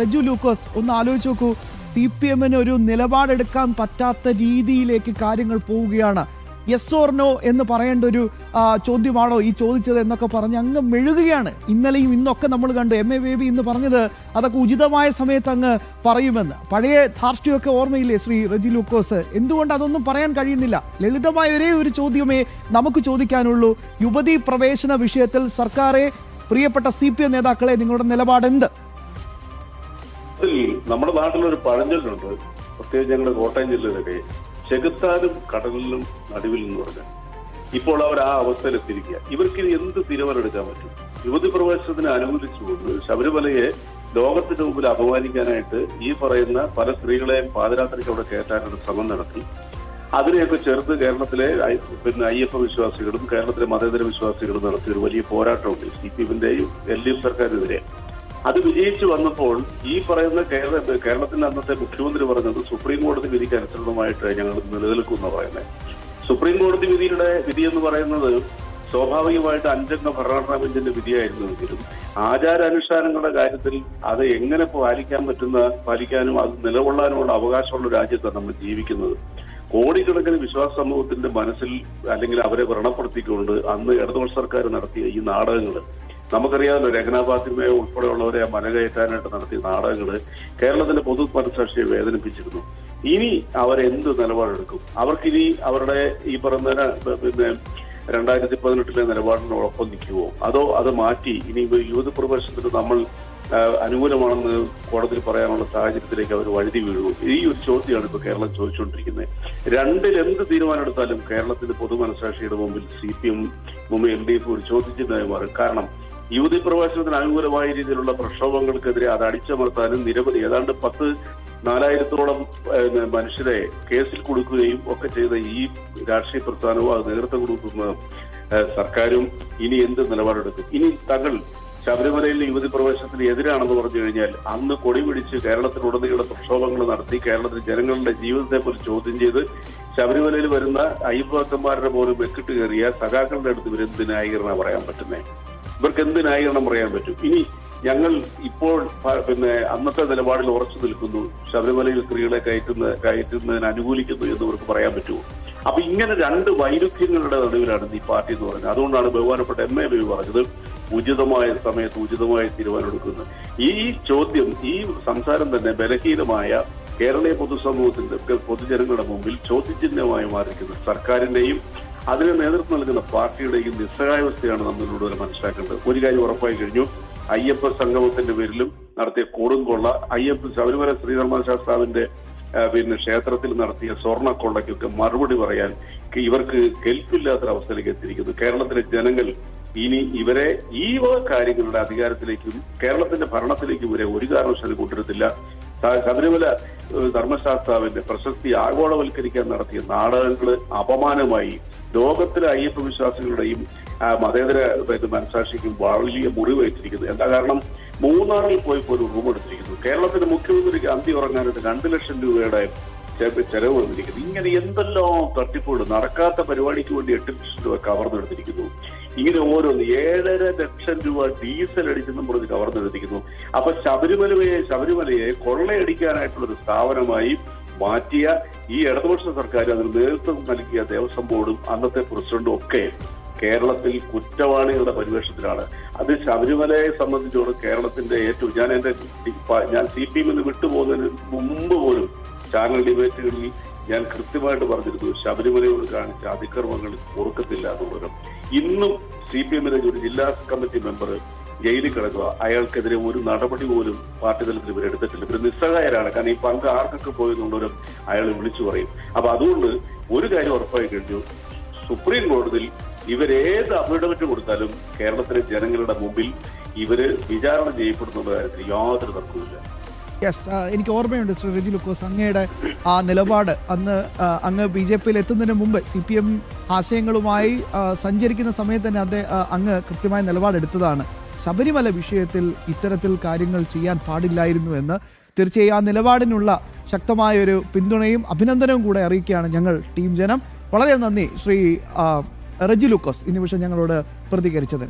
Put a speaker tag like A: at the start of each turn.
A: റെജു ലൂക്കോസ് ഒന്ന് ആലോചിച്ച് നോക്കൂ. CPM-ന് ഒരു നിലപാടെടുക്കാൻ പറ്റാത്ത രീതിയിലേക്ക് കാര്യങ്ങൾ പോവുകയാണ്. യെസ് ഓർ നോ എന്ന് പറയേണ്ട ഒരു ചോദ്യമാണോ ഈ ചോദിച്ചത് എന്നൊക്കെ പറഞ്ഞ് അങ്ങ് മെഴുകുകയാണ്. ഇന്നലെയും ഇന്നൊക്കെ നമ്മൾ കണ്ടു MA ബേബി ഇന്ന് പറഞ്ഞത് അതൊക്കെ ഉചിതമായ സമയത്ത് അങ്ങ് പറയുമെന്ന്. പഴയ ധാർഷ്ട്യമൊക്കെ ഓർമ്മയില്ലേ ശ്രീ റെജി ലൂക്കോസ്? എന്തുകൊണ്ട് അതൊന്നും പറയാൻ കഴിയുന്നില്ല? ലളിതമായ ഒരേ ഒരു ചോദ്യമേ നമുക്ക് ചോദിക്കാനുള്ളൂ. യുവതീ പ്രവേശന വിഷയത്തിൽ സർക്കാരെ, പ്രിയപ്പെട്ട CPM നേതാക്കളെ, നിങ്ങളുടെ നിലപാടെന്ത്?
B: നമ്മുടെ നാട്ടിലൊരു പഴഞ്ചൊല്ലുണ്ട്, പ്രത്യേകിച്ച് ഞങ്ങളുടെ കോട്ടയം ജില്ലയിലൊക്കെ, ചെകുത്താനും കടലിലും നടുവിൽ എന്ന് പറഞ്ഞാൽ ഇപ്പോൾ അവർ ആ അവസ്ഥയിലെത്തിയിരിക്കുക. ഇവർക്ക് എന്ത് തീരുമാനമെടുക്കാൻ പറ്റും? യുവതി പ്രവേശനത്തിന് അനുകൂലിച്ചുകൊണ്ട് ശബരിമലയെ ലോകത്തിന്റെ മുമ്പിൽ അപമാനിക്കാനായിട്ട് ഈ പറയുന്ന പല സ്ത്രീകളെയും പാദയാത്രയ്ക്ക് അവിടെ കയറ്റാനൊരു ശ്രമം നടത്തി. അതിനെയൊക്കെ ചേർത്ത് കേരളത്തിലെ അയ്യപ്പ വിശ്വാസികളും കേരളത്തിലെ മതേതര വിശ്വാസികളും നടത്തിയ ഒരു വലിയ പോരാട്ടമുണ്ട് CPM-ന്റെയും LDF സർക്കാരിനെതിരെ. അത് വിജയിച്ചു വന്നപ്പോൾ ഈ പറയുന്ന കേരളത്തിന്റെ അന്നത്തെ മുഖ്യമന്ത്രി പറഞ്ഞത് സുപ്രീം കോടതി വിധിക്ക് അനുസൃതമായിട്ട് ഞങ്ങൾ നിലനിൽക്കുന്ന പറയുന്നത്. സുപ്രീം കോടതി വിധി എന്ന് പറയുന്നത് സ്വാഭാവികമായിട്ട് 5 അംഗ ഭരണഘടനാ ബെഞ്ചിന്റെ വിധിയായിരുന്നുവെങ്കിലും ആചാരാനുഷ്ഠാനങ്ങളുടെ കാര്യത്തിൽ അത് എങ്ങനെ പാലിക്കാനും അത് നിലകൊള്ളാനുമുള്ള അവകാശമുള്ള രാജ്യത്താണ് നമ്മൾ ജീവിക്കുന്നത്. കോടിക്കണക്കിന് വിശ്വാസ സമൂഹത്തിന്റെ മനസ്സിൽ അല്ലെങ്കിൽ അവരെ വ്രണപ്പെടുത്തിക്കൊണ്ട് അന്ന് ഇടതുപക്ഷ സർക്കാർ നടത്തിയ ഈ നാടകങ്ങൾ നമുക്കറിയാമല്ലോ. രഹ്ന ഫാത്തിമയെ ഉൾപ്പെടെയുള്ളവരെ മനകയറ്റാനായിട്ട് നടത്തിയ നാടകങ്ങൾ കേരളത്തിന്റെ പൊതു മനസാക്ഷിയെ വേദനിപ്പിച്ചിരുന്നു. ഇനി അവരെന്ത് നിലപാടെടുക്കും? അവർക്കിനി അവരുടെ ഈ പറഞ്ഞ 2018 നിലപാടിനോടൊപ്പം നിൽക്കുമോ, അതോ അത് മാറ്റി ഇനി യുവതി പ്രവേശനത്തിന് നമ്മൾ അനുകൂലമാണെന്ന് കോടതിയിൽ പറയാനുള്ള സാഹചര്യത്തിലേക്ക് അവർ വഴുതി വീഴുമോ? ഈ ഒരു ചോദ്യമാണ് ഇപ്പോൾ കേരളം ചോദിച്ചുകൊണ്ടിരിക്കുന്നത്. രണ്ടിൽ എന്ത് തീരുമാനം എടുത്താലും കേരളത്തിന്റെ പൊതു മനസാക്ഷിയുടെ മുമ്പിൽ CPM LDF ഒരു ചോദ്യചിഹ്നമായി മാറും. കാരണം യുവതി പ്രവേശനത്തിന് അനുകൂലമായ രീതിയിലുള്ള പ്രക്ഷോഭങ്ങൾക്കെതിരെ അത് അടിച്ചമർത്താനും നിരവധി ഏതാണ്ട് 4,000-ഓളം മനുഷ്യരെ കേസിൽ കൊടുക്കുകയും ഒക്കെ ചെയ്ത ഈ രാഷ്ട്രീയ പ്രസ്ഥാനവും അത് നേതൃത്വം കൊടുക്കുന്ന സർക്കാരും ഇനി എന്ത് നിലപാടെടുക്കും? ഇനി തങ്ങൾ ശബരിമലയിൽ യുവതി പ്രവേശനത്തിന് എതിരാണെന്ന് പറഞ്ഞു കഴിഞ്ഞാൽ അന്ന് കൊടി പിടിച്ച് കേരളത്തിലുടനീളം പ്രക്ഷോഭങ്ങൾ നടത്തി കേരളത്തിലെ ജനങ്ങളുടെ ജീവിതത്തെ പോലും ചോദ്യം ചെയ്ത് ശബരിമലയിൽ വരുന്ന അയ്യപ്പഭക്തന്മാരുടെ പോലും വെക്കിട്ട് കയറിയ സഖാക്കളുടെ അടുത്ത് ഇവരെന്ത് ന്യായീകരണം പറയാൻ പറ്റുന്നേ? ഇവർക്ക് എന്ത് ന്യായീകരണം പറയാൻ പറ്റും? ഇനി ഞങ്ങൾ ഇപ്പോൾ അന്നത്തെ നിലപാടിൽ ഉറച്ചു നിൽക്കുന്നു, ശബരിമലയിൽ സ്ത്രീകളെ കയറ്റുന്നതിന് അനുകൂലിക്കുന്നു എന്ന് ഇവർക്ക് പറയാൻ പറ്റുമോ? അപ്പൊ ഇങ്ങനെ രണ്ട് വൈരുദ്ധ്യങ്ങളുടെ നടുവിലാണ് ഈ പാർട്ടി എന്ന് പറയുന്നത്. അതുകൊണ്ടാണ് ബഹുമാനപ്പെട്ട MA ബേബി പറഞ്ഞത് ഉചിതമായ സമയത്ത് ഉചിതമായ തീരുമാനമെടുക്കുന്നത്. ഈ ചോദ്യം, ഈ സംസാരം തന്നെ ബലഹീനമായ കേരളീയ പൊതുസമൂഹത്തിന്റെ പൊതുജനങ്ങളുടെ മുമ്പിൽ ചോദ്യചിഹ്നമായി മാറിയിരിക്കുന്നത് സർക്കാരിന്റെയും അതിന് നേതൃത്വം നൽകുന്ന പാർട്ടിയുടെയും നിസ്സഹായാവസ്ഥയാണ് നമ്മളിലൂടെ മനസ്സിലാക്കേണ്ടത്. ഒരു കാര്യം ഉറപ്പായി കഴിഞ്ഞു, അയ്യപ്പ സംഗമത്തിന്റെ പേരിലും നടത്തിയ കൊടുങ്കൊള്ള, ശബരിമല ശ്രീധർമ്മശാസ്താവിന്റെ ക്ഷേത്രത്തിൽ നടത്തിയ സ്വർണ്ണക്കൊള്ളയ്ക്കൊക്കെ മറുപടി പറയാൻ ഇവർക്ക് കെൽപ്പില്ലാത്തൊരവസ്ഥയിലേക്ക് എത്തിയിരിക്കുന്നു. കേരളത്തിലെ ജനങ്ങൾ ഇനി ഇവരെ ഈ കാര്യങ്ങളുടെ അധികാരത്തിലേക്കും കേരളത്തിന്റെ ഭരണത്തിലേക്കും ഇവരെ ഒരു കാരണവശാലും കൊണ്ടുവരത്തില്ല. ശബരിമല ധർമ്മശാസ്താവിന്റെ പ്രശസ്തി ആഗോളവൽക്കരിക്കാൻ നടത്തിയ നാടകങ്ങൾ അപമാനമായി ലോകത്തിലെ അയ്യപ്പ വിശ്വാസികളുടെയും മതേതര മനസാക്ഷിക്കും വലിയ മുറിവേറ്റിരിക്കുന്നു. എന്താ കാരണം? മൂന്നാറിൽ പോയപ്പോൾ ഒരു റൂം എടുത്തിരിക്കുന്നു. കേരളത്തിന്റെ മുഖ്യമന്ത്രിക്ക് അന്തി ഉറങ്ങാനായിട്ട് 2 ലക്ഷം രൂപയുടെ ചെലവ് വന്നിരിക്കുന്നു. ഇങ്ങനെ എന്തെല്ലാം തട്ടിപ്പുകൾ, നടക്കാത്ത പരിപാടിക്ക് വേണ്ടി 8 ലക്ഷം രൂപ കവർന്നെടുത്തിരിക്കുന്നു. ഇങ്ങനെ ഓരോന്ന് 7.5 ലക്ഷം രൂപ ഡീസൽ അടിച്ചെന്നും പറഞ്ഞ് കവർന്നെടുത്തിരിക്കുന്നു. അപ്പൊ ശബരിമലയെ കൊള്ളയടിക്കാനായിട്ടുള്ളൊരു സ്ഥാപനമായി മാറ്റിയ ഈ ഇടതുപക്ഷ സർക്കാർ, അതിന് നേതൃത്വം നൽകിയ ദേവസ്വം ബോർഡും അന്നത്തെ പ്രസിഡന്റും ഒക്കെ കേരളത്തിൽ കുറ്റവാളികളുടെ പരിവേഷത്തിലാണ്. അത് ശബരിമലയെ സംബന്ധിച്ചോട് കേരളത്തിന്റെ ഏറ്റവും ഞാൻ CPM-ന് വിട്ടുപോകുന്നതിന് മുമ്പ് പോലും ചാനൽ ഡിബേറ്റുകളിൽ ഞാൻ കൃത്യമായിട്ട് പറഞ്ഞിരുന്നു, ശബരിമലയോട് കാണിച്ച അതിക്രമങ്ങൾ ഓർക്കത്തില്ല എന്നുള്ളത്. ഇന്നും CPM-ന്റെ ഒരു ജില്ലാ കമ്മിറ്റി മെമ്പർ ജയിലിൽ കിടക്കുക. അയാൾക്കെതിരെ ഒരു നടപടി പോലും പാർട്ടി തലത്തിൽ ഇവർ എടുത്തിട്ടില്ല. ഇവർ നിസ്സഹായരാണ്. കാരണം ഈ പങ്ക് ആർക്കൊക്കെ പോയെന്നുള്ളവരും അയാൾ വിളിച്ചു പറയും. അപ്പൊ അതുകൊണ്ട് ഒരു കാര്യം ഉറപ്പായി കഴിഞ്ഞു, സുപ്രീം കോടതിയിൽ ഇവരേത് അഫിഡവിറ്റ് കൊടുത്താലും കേരളത്തിലെ ജനങ്ങളുടെ മുമ്പിൽ ഇവര് വിചാരണ ചെയ്യപ്പെടുന്ന കാര്യത്തിൽ യാതൊരു തർക്കവുമില്ല.
A: എനിക്ക് ഓർമ്മയുണ്ട് ശ്രീ റെജി ലൂക്കോസ്, അങ്ങയുടെ ആ നിലപാട് അന്ന് അങ്ങ് BJP-യിൽ എത്തുന്നതിന് മുമ്പ് CPM ആശയങ്ങളുമായി സഞ്ചരിക്കുന്ന സമയത്ത് തന്നെ അങ്ങ് കൃത്യമായ നിലപാടെടുത്തതാണ്. ശബരിമല വിഷയത്തിൽ ഇത്തരത്തിൽ കാര്യങ്ങൾ ചെയ്യാൻ പാടില്ലായിരുന്നു എന്ന്. തീർച്ചയായും ആ നിലപാടിനുള്ള ശക്തമായൊരു പിന്തുണയും അഭിനന്ദനവും കൂടെ അറിയിക്കുകയാണ് ഞങ്ങൾ ടീം ജനം. വളരെ നന്ദി ശ്രീ റെജി ലൂക്കോസ് ഈ നിമിഷം ഞങ്ങളോട് പ്രതികരിച്ചത്.